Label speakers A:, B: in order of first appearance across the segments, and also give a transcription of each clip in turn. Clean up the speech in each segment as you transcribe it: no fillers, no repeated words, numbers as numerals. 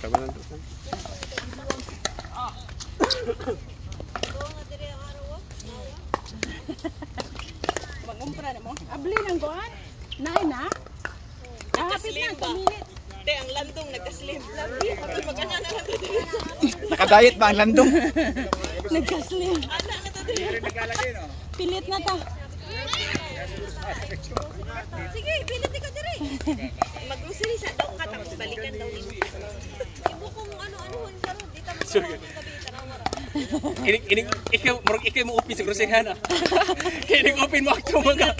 A: Tama lang to.
B: Mag-umpra na mo. Abli ng kuan. Nay na. Kahapit na kumilit.
C: Te, ang landong nagka-slim. Labi, ako mag-ana na lang dito.
D: Nakadayet ba ang landong?
B: Nagka-slim.
C: Ana na to dito.
B: Pilit na ta.
C: Sige, pilit ka dire. Mag-grocery sa daw ka, tapos balikan daw nimo. Ibo kung ano-anohon ka ron, dito mo gabi tarawara.
A: Ikaw mo open sa groceryhan ah. Kaya open mo ako mga.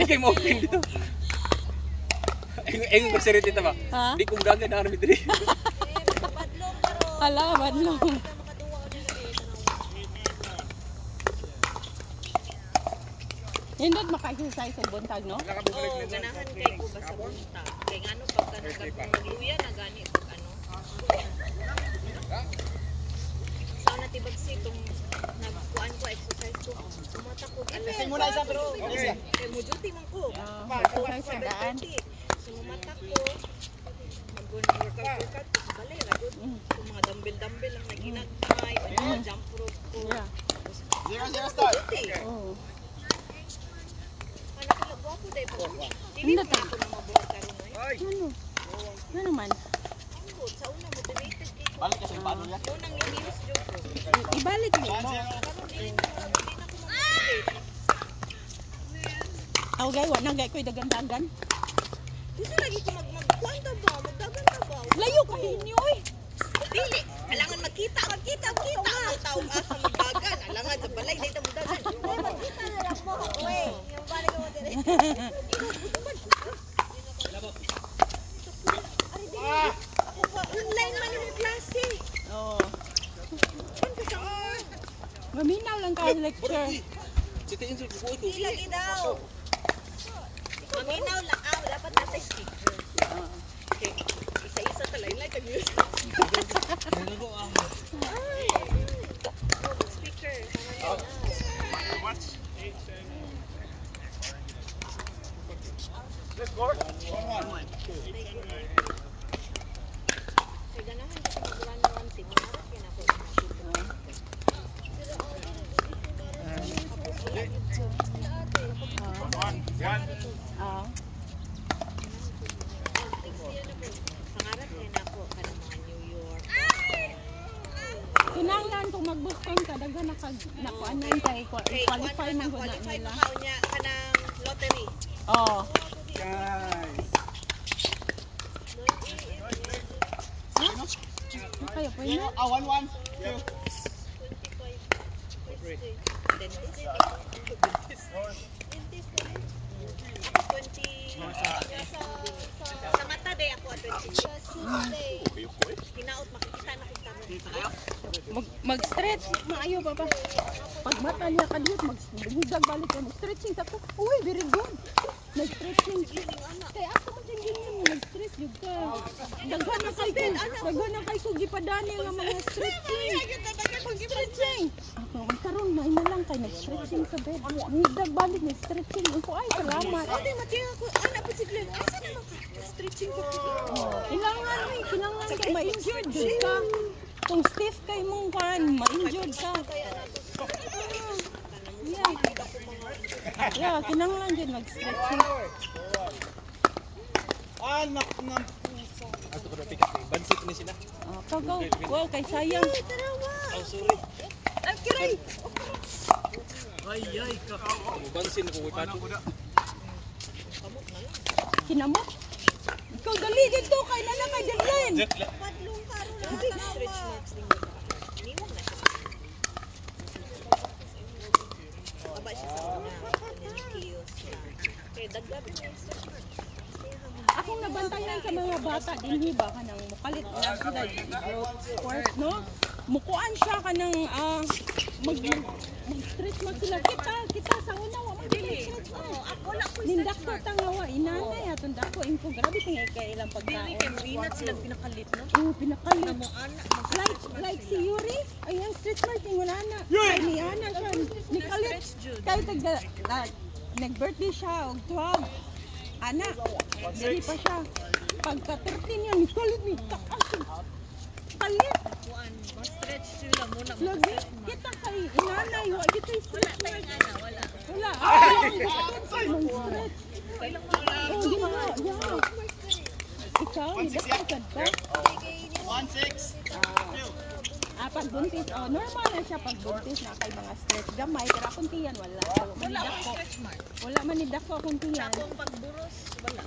A: Ikaw mo open dito. Ang grocery dito ba? Di kong dagan na namin dito.
C: Badlong ka ron.
B: Hala, badlong. Hindot maka-exercise sa buntag, no?
C: Oo, ganahan kay ko ba sa buntag. Kay ngano pagka nagluya na gani pag ano. Sa natibagsi itong nagkuan ko, exercise ko. Sumatakog.
D: Kasi muna isa pero.
C: Kay mo duty man ko.
B: Exercise sa daan.
C: Sumatak ko. Mag-workout ko sa balay. Kung mga dumbbell ang naginagtay. Jump rope ko.
D: Zero start.
B: Oo.
C: Gwapo dahil po. Hindi mo ako na mabuhat ka rin ngayon.
B: Ano? Ano man?
C: Sa una, motivated kay ko.
D: Balik kasi yung paano niya.
C: Unang nilinis joke ko.
B: Ibalik mo.
C: Karoon din na ako mag-motivate.
B: Ako gay, wala gay ko'y dagan-dagan.
C: Gusto lagi ko mag-kwanta ba? Magdagan ka ba?
B: Layo ka hinyo eh.
C: Dili. Alangan magkita. Ang tawag asa magdagan. Alangan sa balay, dito magdagan. Magkita na lang mo. Uy, yung balik mo din. Online man yung klase.
B: Oo. Maminaw lang ka lecture.
C: Hindi lagi daw. Maminaw lang. Dapat nasa speaker. Okay. Isa-isa ka lang. Like a-music. Speaker.
D: Let's go. 1-1.
C: Kaya ganahan kasi magulan ng one team. Harap yan ako. Pangarap yan ako ka ng mga New York.
B: Kinanglan kung mag-Boston ka, dagan nakuanan kay qualify ng guna
C: Qualify
B: nila.
C: mo niya ka ng lottery.
B: Oo.
D: Guys.
B: Kaya po yun.
D: 1-1.
C: Sa mata day ako at 20. Hinaot makikita na kita mo.
B: Mag-stretch. Maayo pa pa. Pag mata niya ka dito, mag-hugdag balik ka. Mag-stretching sa ko. Uy, very good. Nag-stretching. Kaya ako mo dyan ganyan. Nag-stretch yun ka. Daghan na kay ko gipadani nga mga stretching. Stretching. Ako, magkaroon na. Ina lang kay nag-stretching sa bed. Hugdag balik, nag-stretching. Ako, ay, salamat.
C: Ate, matiya ako. Anak pa si Glenn. Asa naman ka? Stretching ko.
B: Kailangan kay ma-injured yun ka. Kung stiff kay mong kan, ma-injured ka. Yeah, kinanglan din mag-stretching.
D: Anak ng pusa.
A: Ato ko na pikas eh. Bansit ni sila.
B: Kagaw. Wow, kay sayang.
A: Oh, sorry.
C: Ay, kiray.
D: Ay, ka.
A: Bansin ko kay pato.
B: Kinamot. Ikaw dali dito kay nana kay Dylan.
C: Padlong ka ron lang. Stretch marks din mo. Iniwan na siya. Baba siya sa una. Nucleus na. Kaya daglabi mo yung stretch marks.
B: Akong nabantayan sa mga bata dinhi ba kanang mukalit na sila sport no? Mukuan siya kanang mag-stretch mo sila kita sa una wa man stretch.
C: Ako wala ko
B: Nindak ko tangawa inanay atong dako info grabe tingay kay ilang
C: Dili
B: pagkaon.
C: kay muinat sila pinakalit no.
B: Pinakalit.
C: Mo anak
B: Like si Yuri, ay ang stretch mark yung wala na. Ay ni Ana siya, ni Kalit. Kahit nag-birthday siya, og 12. Ana, dili pa siya. Pagka 13 yan, ni Kalit ni taas. ko?
D: 1-6.
B: Pag buntis, normal na siya pag buntis na kay mga stretch gamay, pero akong tiyan wala.
C: Wala ko stretch mark.
B: Wala man ni dako akong tiyan.
C: Akong pagburos, wala.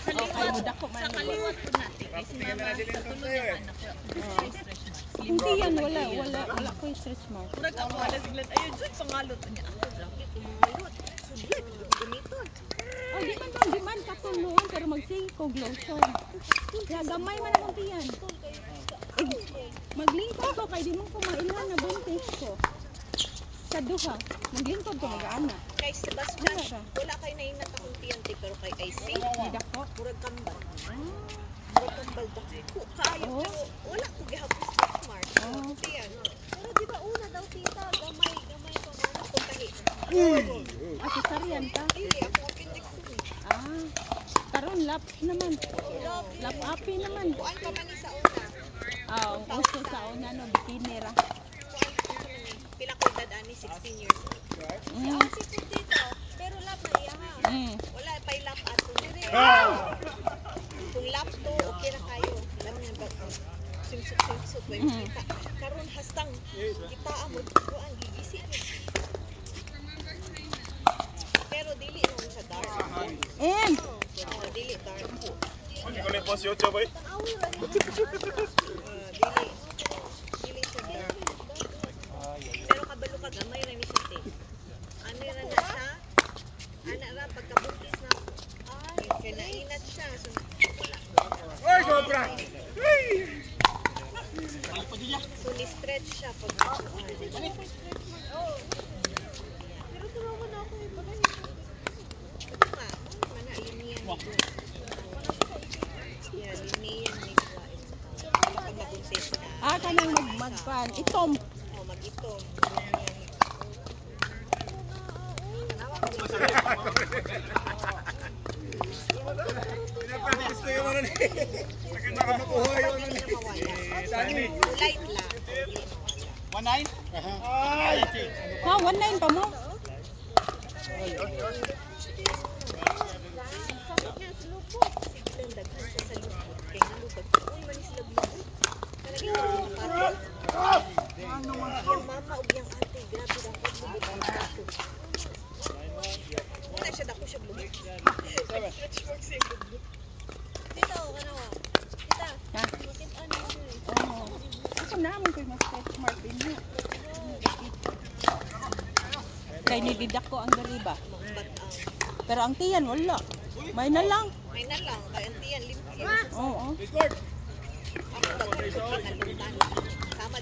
B: Okay, mo dako man.
C: Sa kaliwat po natin. Kasi mama, sa tulog ng anak ko, may stretch mark.
B: Akong tiyan wala ko yung stretch mark.
C: Murag ako, wala siglan. Ayun, dyan, pangalot niya. Ako, laki ko mangalot. Sudlit, ganito.
B: Di man katulungan pero magsing ko lotion. Kaya gamay man akong tiyan. Maglingkod ko kay di mo ko mailan na buntis ko. Sa duha, maglingkod ko mag-anak.
C: Kay Sebastian, wala kayo na inat akong tiyante, pero kay IC,
B: Di dako.
C: murag kambal. Murag kambal dako. Kaayo,
B: Oh.
C: pero wala ko gihapos stretch mark.
B: Oh.
C: Tiyan. Pero di ba una daw tita, gamay pa man akong tahi.
B: Cesarean ka?
C: Dili, ako appendix yun.
B: Karon lap naman. Lap api naman.
C: Kuan pa man ni sa una.
B: Gusto sa una no bikini ra.
C: Pila ko edad ani 16 years old.
B: Mm.
C: Si dito, pero lap na iya ha.
B: Mm.
C: Wala pay lap ato. Kung lap to, okay na kayo. Alam niya ba? Simsut, may kita. Karon hastang kita amod ko ang gigisi. Pero dili naman sa dark.
B: And
C: Dili dark.
D: Ano ko lang post YouTube eh?
C: Dili. Dili sa dark. Pero kabalo ka gamay ra ni siya. Ano ra na siya? Ana ra pagkabuntis na. Ay, kaya nainat siya. So,
D: Oy, sobra!
C: so ni-stretch siya pag pero tumawa na ako iba na ito nga, mana liniyan ni Gwen. Yeah, liniyan ni Gwen. Pag mabuntis na.
B: kanang magpan itom.
C: Oh, mag-itom.
D: Pinapractice ko yung ano ni. Baka makuha yung ano ni. Sani.
C: Light lang.
D: 1-9? Ay!
B: Ha, 1.9 pa mo?
C: Yung mama o yung ate, grabe lang po subot ang ato. Muna siya dako siya blue. Stretch mark siya blue. Tita, ano? Tita,
B: Ha?
C: bakit ano?
B: Oo. Ako naman ko yung stretch mark din mo. Kay nididak ko ang gariba.
C: But,
B: Pero ang tiyan wala. May na lang.
C: may na lang, kaya antiyan, limpyo.
B: Oo.
D: Discord!
C: Ako daw, kinalutan. Sama